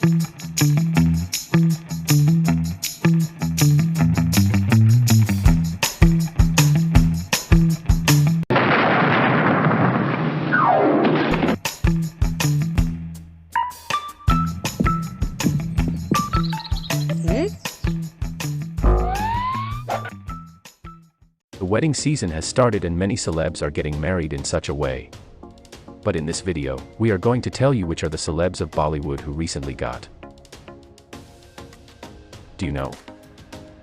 The wedding season has started and many celebs are getting married in such a way. But in this video, we are going to tell you which are the celebs of Bollywood who recently got. Do you know?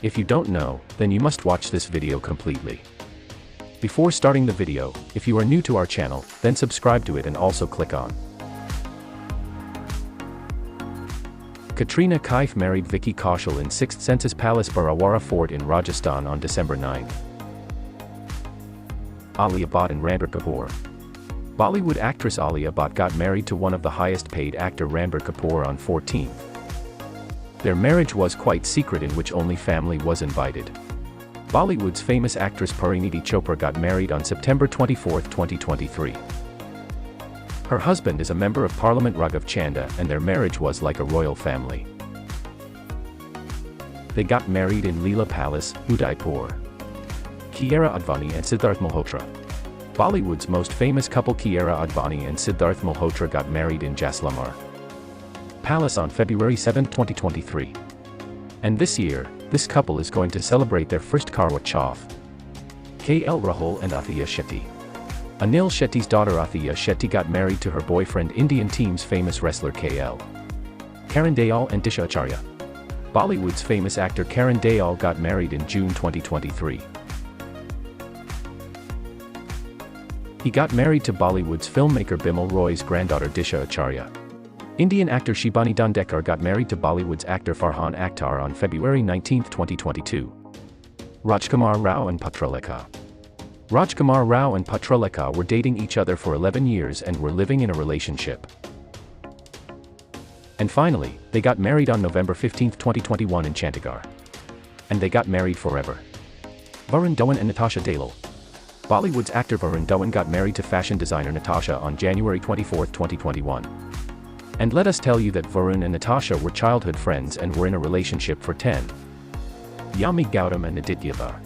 If you don't know, then you must watch this video completely. Before starting the video, if you are new to our channel, then subscribe to it and also click on. Katrina Kaif married Vicky Kaushal in 6th Census Palace Barawara Fort in Rajasthan on December 9. Alia Bhatt and Ranbir Kapoor. Bollywood actress Alia Bhatt got married to one of the highest paid actor Ranbir Kapoor on 14th. Their marriage was quite secret, in which only family was invited. Bollywood's famous actress Parineeti Chopra got married on September 24, 2023. Her husband is a member of Parliament Raghav Chanda, and their marriage was like a royal family. They got married in Leela Palace, Udaipur. Kiara Advani and Siddharth Malhotra. Bollywood's most famous couple Kiara Advani and Siddharth Malhotra got married in Jaisalmer Palace on February 7, 2023. And this year, this couple is going to celebrate their first Karwa Chauth. KL Rahul and Athiya Shetty. Anil Shetty's daughter Athiya Shetty got married to her boyfriend Indian team's famous wrestler KL. Karan Dayal and Disha Acharya. Bollywood's famous actor Karan Dayal got married in June 2023. He got married to Bollywood's filmmaker Bimal Roy's granddaughter Disha Acharya. Indian actor Shibani Dandekar got married to Bollywood's actor Farhan Akhtar on February 19, 2022. Rajkumar Rao and Patralekha. Rajkumar Rao and Patralekha were dating each other for 11 years and were living in a relationship. And finally, they got married on November 15, 2021 in Chandigarh. And they got married forever. Varun Dhawan and Natasha Dalal. Bollywood's actor Varun Dhawan got married to fashion designer Natasha on January 24, 2021. And let us tell you that Varun and Natasha were childhood friends and were in a relationship for 10. Yami Gautam and Aditya Dhar.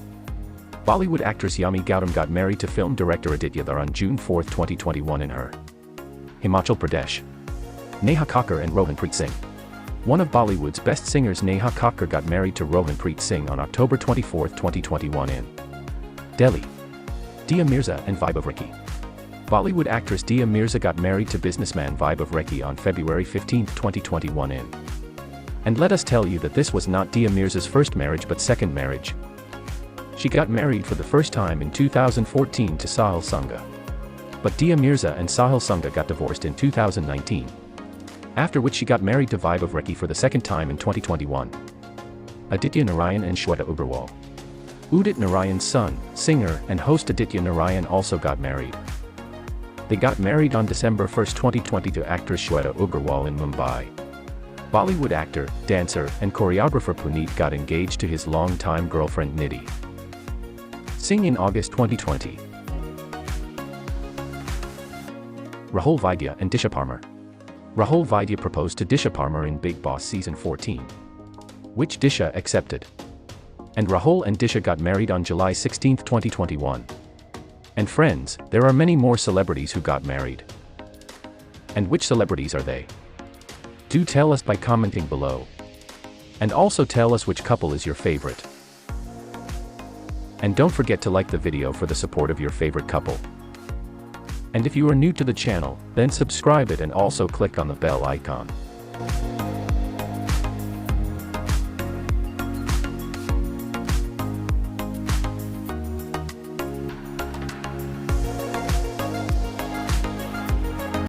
Bollywood actress Yami Gautam got married to film director Aditya Dhar on June 4, 2021 in her Himachal Pradesh. Neha Kakkar and Rohanpreet Singh. One of Bollywood's best singers Neha Kakkar got married to Rohanpreet Singh on October 24, 2021 in Delhi. Dia Mirza and Vaibhav Rekhi. Bollywood actress Dia Mirza got married to businessman Vaibhav Rekhi on February 15, 2021 in. And let us tell you that this was not Dia Mirza's first marriage but second marriage. She got married for the first time in 2014 to Sahil Sangha. But Dia Mirza and Sahil Sangha got divorced in 2019. After which she got married to Vaibhav Rekhi for the second time in 2021. Aditya Narayan and Shweta Agarwal. Udit Narayan's son, singer, and host Aditya Narayan also got married. They got married on December 1, 2020 to actress Shweta Agarwal in Mumbai. Bollywood actor, dancer, and choreographer Puneet got engaged to his long-time girlfriend Nidhi Singh in August 2020. Rahul Vaidya and Disha Parmar. Rahul Vaidya proposed to Disha Parmar in Bigg Boss Season 14, which Disha accepted. And Rahul and Disha got married on July 16, 2021. And friends, there are many more celebrities who got married. And which celebrities are they? Do tell us by commenting below. And also tell us which couple is your favorite. And don't forget to like the video for the support of your favorite couple. And if you are new to the channel, then subscribe it and also click on the bell icon.